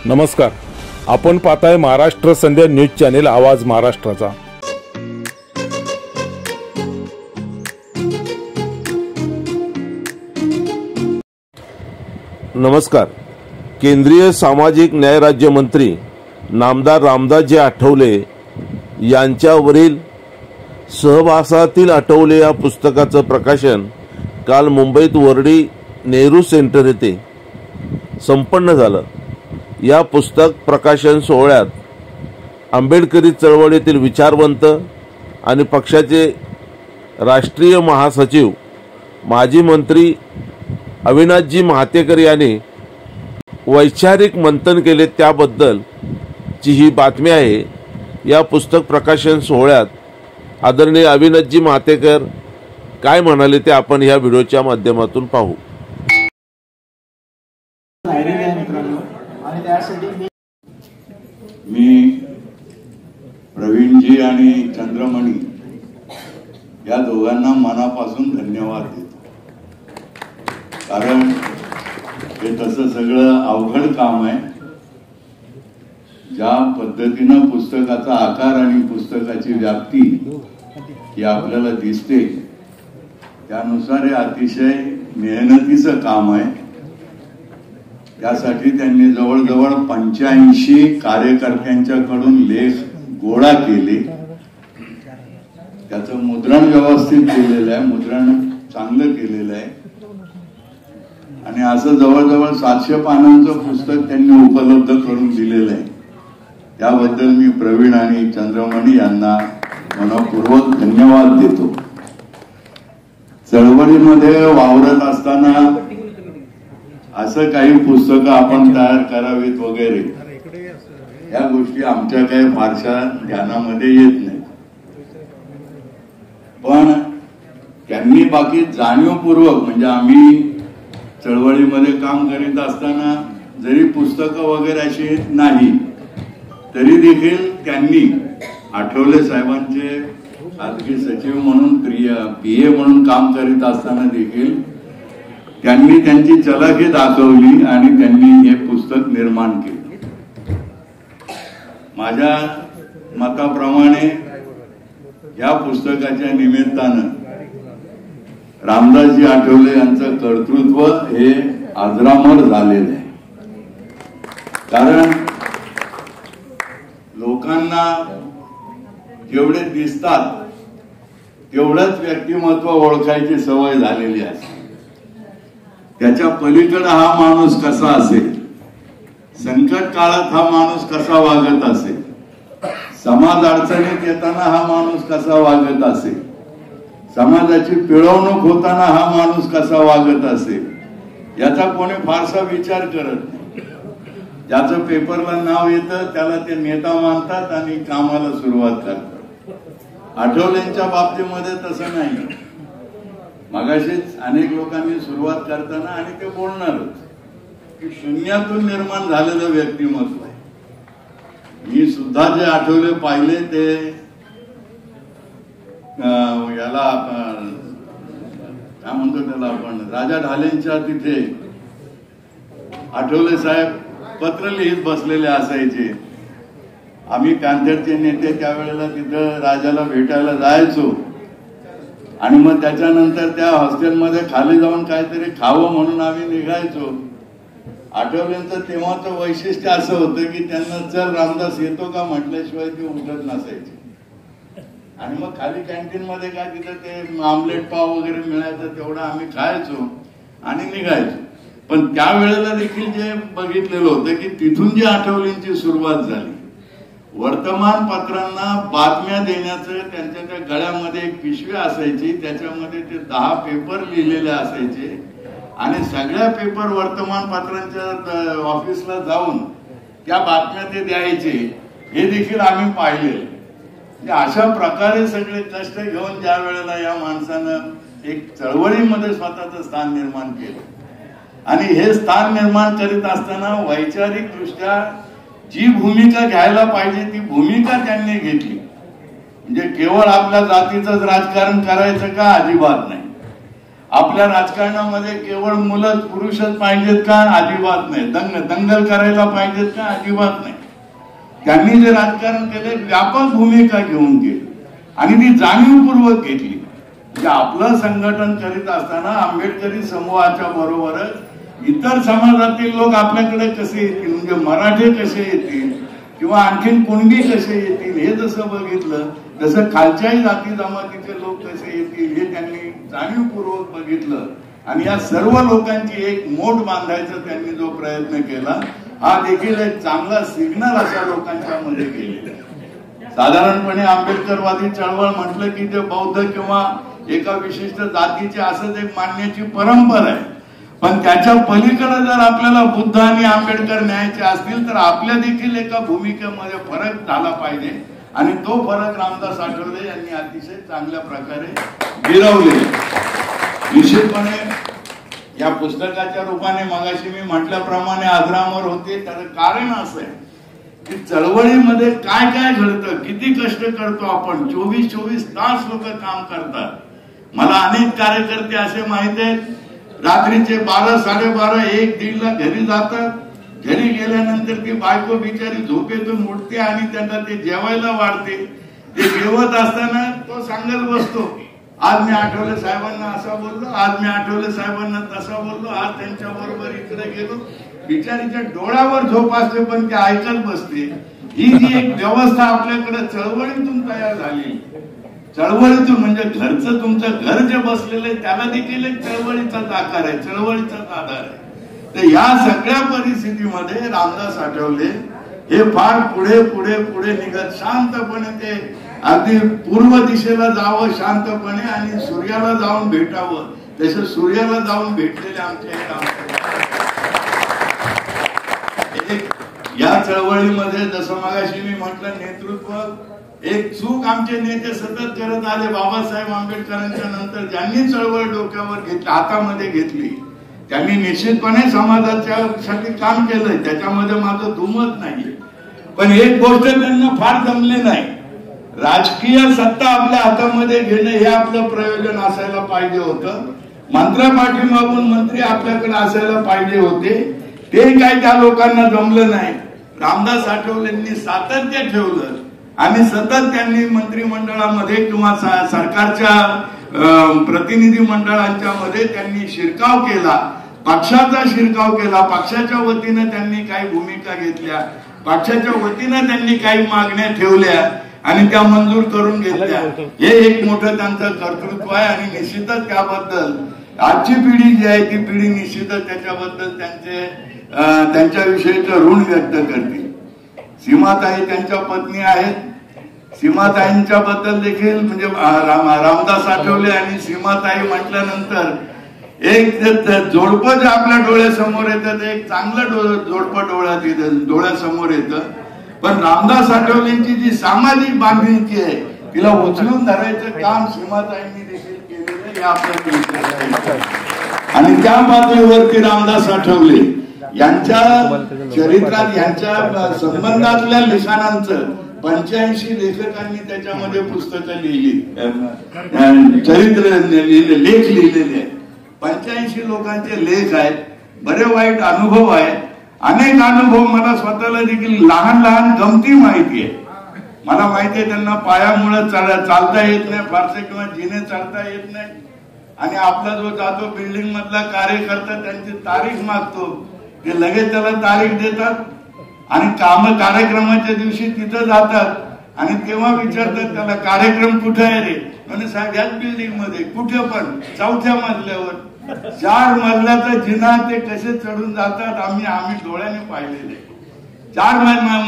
नमस्कार, आपण पाहताय महाराष्ट्र संध्या न्यूज चॅनेल आवाज महाराष्ट्राचा। नमस्कार। केंद्रीय सामाजिक न्याय राज्यमंत्री नामदार रामदासजी आठवले यांच्यावरील सहवासातील आठवले या पुस्तकाचं प्रकाशन काल मुंबईत वर्डी नेहरू सेंटर येथे संपन्न झालं। या पुस्तक प्रकाशन सोहळ्यात आंबेडकरी चळवळीतील विचारवंत आणि पक्षाचे राष्ट्रीय महासचिव माजी मंत्री अविनाशजी महातेकर यांनी वैचारिक मंथन केले, त्याबद्दलची ही बातमी आहे। या पुस्तक प्रकाशन सोहळ्यात आदरणीय अविनाशजी महातेकर काय म्हणाले ते आपण या व्हिडिओच्या माध्यमातून पाहू। मी प्रवीणजी आणि चंद्रमणी या दोघांना मनापासून धन्यवाद देतो, कारण हे तसं सगळं अवघड काम आहे। ज्या पद्धतीनं पुस्तकाचा आकार आणि पुस्तकाची व्याप्ती ही आपल्याला दिसते, त्यानुसार हे अतिशय मेहनतीचं काम आहे। त्यासाठी त्यांनी जवळजवळ 85 कार्यकर्त्यांच्याकडून लेख गोळा केले। त्याचं मुद्रण व्यवस्थित केलेलं आहे, मुद्रण चांगलं केलेलं आहे आणि असं जवळजवळ 700 पानांचं पुस्तक त्यांनी उपलब्ध करून दिलेलं आहे। त्याबद्दल मी प्रवीण आणि चंद्रमणी यांना मनपूर्वक धन्यवाद देतो। चळवळीमध्ये वावरत असताना असं काही पुस्तकं आपण तयार करावीत वगैरे या गोष्टी आमच्या काही फारशा ध्यानामध्ये येत नाही, पण त्यांनी बाकी जाणीवपूर्वक, म्हणजे आम्ही चळवळीमध्ये काम करीत असताना जरी पुस्तकं वगैरे अशी नाही तरी देखील त्यांनी आठवले साहेबांचे खाजगी सचिव म्हणून पीए म्हणून काम करीत असताना देखील त्यांनी त्यांची चलाखी दाखवली आणि त्यांनी हे पुस्तक निर्माण केले। माझ्या मताप्रमाणे या पुस्तकाच्या निमित्तानं रामदासजी आठवले यांचं कर्तृत्व हे अजरामर झालेलं आहे, कारण लोकांना जेवढे दिसतात तेवढंच व्यक्तिमत्व ओळखायची सवय झालेली आहे। त्याच्या पलीकडे हा माणूस कसा असेल, संकट काळात हा माणूस कसा वागत असेल, समाज अडचणीत येताना हा माणूस कसा वागत असेल, समाजाची पिळवणूक होताना हा माणूस कसा वागत असेल, याचा कोणी फारसा विचार करत नाही। ज्याचं पेपरला नाव येतं त्याला ते नेता मानतात आणि कामाला सुरुवात करतात। आठवलेंच्या बाबतीमध्ये तसं नाही। मगाशीच अनेक लोकांनी सुरुवात करताना आणि ते बोलणारच की शून्यातून निर्माण झालेलं व्यक्तिमत्व आहे। मी सुद्धा जे आठवले पाहिले ते याला काय म्हणतो त्याला आपण राजा ढालेंच्या तिथे आठवले साहेब पत्र लिहित बसलेले असायचे। आम्ही पॅन्थरचे नेते त्यावेळेला तिथं राजाला भेटायला जायचो आणि मग त्याच्यानंतर त्या हॉस्टेलमध्ये खाली जाऊन काहीतरी खावं म्हणून आम्ही निघायचो। आठवलेंचं तेव्हाचं वैशिष्ट्य असं होतं की त्यांना चल रामदास येतो का म्हटल्याशिवाय ते उठत नसायचे आणि मग खाली कॅन्टीन मध्ये काय तिथं ते आमलेट पाव वगैरे मिळायचं, तेवढं आम्ही खायचो आणि निघायचो। पण त्यावेळेला देखील जे बघितलेलं होतं की तिथून जी आठवलेंची सुरुवात झाली, वर्तमानपत्रांना बातम्या देण्याचं त्यांच्या त्या गळ्यामध्ये एक पिशवी असायची, त्याच्यामध्ये ते 10 पेपर लिहिलेले असायचे आणि सगळ्या पेपर वर्तमानपत्रांच्या ऑफिसला जाऊन त्या बातम्या ते द्यायचे, हे देखील आम्ही पाहिलेलं। अशा प्रकारे सगळे कष्ट घेऊन ज्या वेळेला या माणसानं एक चळवळीमध्ये स्वतःचं स्थान निर्माण केलं आणि हे स्थान निर्माण करीत असताना वैचारिक दृष्ट्या जी भूमिका घ्यायला पाहिजे ती भूमिका त्यांनी घेतली। म्हणजे केवळ आपल्या जातीचंच राजकारण करायचं का? अजिबात नाही। आपल्या राजकारणामध्ये केवळ मुलं पुरुषच पाहिजेत का? अजिबात नाही. दंगल करायला पाहिजेत का? अजिबात नाही. त्यांनी जे राजकारण केले व्यापक भूमिका घेऊन गेली आणि ती जाणीवपूर्वक घेतली. म्हणजे आपलं संघटन करीत असताना आंबेडकरी समूहाच्या बरोबरच इतर समाजातील लोक आपल्याकडे कसे येतील, म्हणजे मराठी कसे येतील किंवा आणखीन कुणबी कसे येतील हे जसं बघितलं, तसं खालच्याही जाती जमातीचे लोक कसे येतील हे त्यांनी जाणीवपूर्वक बघितलं आणि या सर्व लोकांची एक मोठ बांधायचा त्यांनी जो प्रयत्न केला हा देखील एक चांगला सिग्नल अशा लोकांच्या मध्ये गेलेला. साधारणपणे आंबेडकरवादी चळवळ म्हटलं की ते बौद्ध किंवा एका विशिष्ट जातीचे असंच एक मानण्याची परंपरा आहे. पण त्याच्या पलीकडे जर आपल्याला बुद्ध आणि आंबेडकर न्यायाचे असतील तर आपल्या देखील एका भूमिकेमध्ये फरक झाला पाहिजे आणि तो फरक रामदास आठवले यांनी अतिशय चांगल्या प्रकारे गिरवले. निश्चितपणे या पुस्तकाच्या रूपाने मगाशी मी म्हटल्याप्रमाणे अजरामर होते. त्याचं कारण असं आहे की चळवळीमध्ये काय काय घडतं, किती कष्ट करतो आपण. 24 तास लोक काम करतात. मला अनेक कार्यकर्ते असे माहित आहेत रात्रीचे 12, 12:30, 1, 1:30 ला घरी जातात. घरी गेल्यानंतर ती बायको बिचारी झोपेतून उठते आणि त्यांना ते जेवायला वाढते. ते जेवत असताना तो सांगत बसतो, आज मी आठवले साहेबांना असा बोललो, आज मी आठवले साहेबांना तसा बोललो, आज त्यांच्या बरोबर इकडे गेलो. बिचारीच्या डोळ्यावर झोप असते पण ते ऐकत बसते. ही जी एक व्यवस्था आपल्याकडे चळवळीतून तयार झाली, चळवळीतून म्हणजे घरचं तुमचं घर जे बसलेलं आहे त्याला देखील एक चळवळीचाच आकार आहे, चळवळीचाच आधार आहे. तर या सगळ्या परिस्थितीमध्ये रामदास आठवले हे फार पुढे पुढे पुढे निघत शांतपणे ते अगदी पूर्व दिशेला जावं शांतपणे आणि सूर्याला जाऊन भेटावं तसं सूर्याला जाऊन भेटलेले आमचे या चळवळीमध्ये जसं मगाशी मी म्हटलं नेतृत्व एक चूक आमचे नेते सतत करत आले. बाबासाहेब आंबेडकरांच्या नंतर ज्यांनी चळवळ डोक्यावर घेतली, हातामध्ये घेतली, त्यांनी निश्चितपणे समाजाच्या साठी काम केलंय, त्याच्यामध्ये माझं दुमत नाही. पण एक गोष्ट त्यांना फार जमले नाही, राजकीय सत्ता आपल्या हातामध्ये घेणं हे आपलं प्रयोजन असायला पाहिजे होतं. मंत्र्यापाठीमागून मंत्री आपल्याकडे असायला पाहिजे होते. ते काही त्या लोकांना जमलं नाही. रामदास आठवलेंनी सातत्य ठेवलं आणि सतत त्यांनी मंत्रिमंडळामध्ये किंवा सरकारच्या प्रतिनिधी मंडळांच्या मध्ये त्यांनी शिरकाव केला, पक्षाचा शिरकाव केला. पक्षाच्या वतीने त्यांनी काही भूमिका घेतल्या, पक्षाच्या वतीने त्यांनी काही मागण्या ठेवल्या आणि त्या मंजूर करून घेतल्या. हे एक मोठं त्यांचं कर्तृत्व आहे आणि निश्चितच त्याबद्दल आजची पिढी जी आहे ती पिढी निश्चितच त्याच्याबद्दल त्यांच्याविषयीचं ऋण व्यक्त करते. सीमाताई त्यांच्या पत्नी आहेत. सीमाताईंच्या बद्दल देखील म्हणजे रामदास आठवले आणि सीमाताई म्हटल्यानंतर एक जोडपं जे आपल्या डोळ्यासमोर येतं ते एक चांगलं जोडपं डोळ्यासमोर येतं. पण रामदास आठवलेंची जी सामाजिक बांधिलकी आहे तिला उचलून धरायचं काम सीमाताईंनी देखील केलेलं आहे आपल्या. आणि त्या पातळीवरती रामदास आठवले यांच्या चरित्रात यांच्या संबंधातल्या लिखाणांचं 85 लेखकांनी त्याच्यामध्ये पुस्तकं लिहिली, चरित्र लेख लिहिलेले आहेत. 85 लोकांचे लेख आहेत. बरे वाईट अनुभव आहेत. अनेक अनुभव मला स्वतःला देखील लहान लहान गमती माहिती आहे. मला माहिती आहे त्यांना पायामुळे चालता येत नाही फारसे किंवा जिने चढता येत नाही आणि आपला जो जातो बिल्डिंग मधला कार्यकर्ता त्यांची तारीख मागतो, ते लगेच त्याला तारीख देतात आणि कार्यक्रमाच्या दिवशी तिथं जातात आणि तेव्हा विचारतात त्याला कार्यक्रम कुठे आहे रे? म्हणजे साहेब याच बिल्डिंग मध्ये. कुठे? पण 4थ्या मजल्यावर. 4 मजल्याचा जिना ते कसे चढून जातात आम्ही डोळ्याने पाहिलेले. 4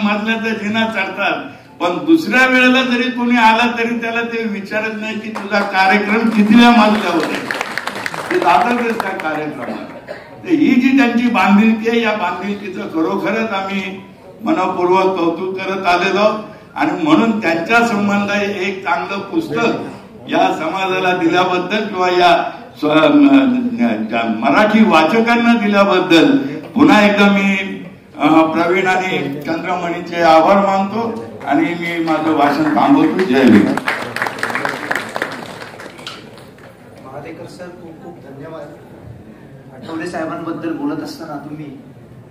मजल्याचा जिना चढतात पण दुसऱ्या वेळेला जरी कोणी आला तरी त्याला ते विचारत नाही की तुझा कार्यक्रम कितव्या मजल्यावर आहे, ते जातातच त्या कार्यक्रमात. ही जी त्यांची बांधिलकी आहे या बांधिलकीचं खरोखरच आम्ही मनपूर्वक कौतुक करत आलेलो आणि म्हणून त्यांच्या संबंध एक चांगलं पुस्तक या समाजाला दिल्याबद्दल किंवा या मराठी वाचकांना दिल्याबद्दल पुन्हा एकदा मी प्रवीण आणि चंद्रमणीचे आभार मानतो आणि मी माझं भाषण थांबवतो. जय हिंद. महादेकर सर खूप खूप धन्यवाद. बद्दल बोलत असताना तुम्ही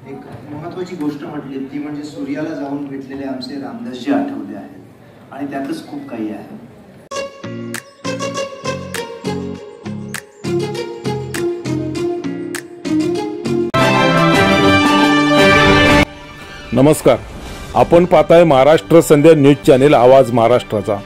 एक महत्वाची गोष्ट म्हटली, ती म्हणजे सूर्याला जाऊन भेटलेले आमचे रामदासजी आठवले आहेत आणि त्यातच खूप काही आहे. नमस्कार, आपण पाहताय महाराष्ट्र संध्या न्यूज चॅनेल आवाज महाराष्ट्राचा.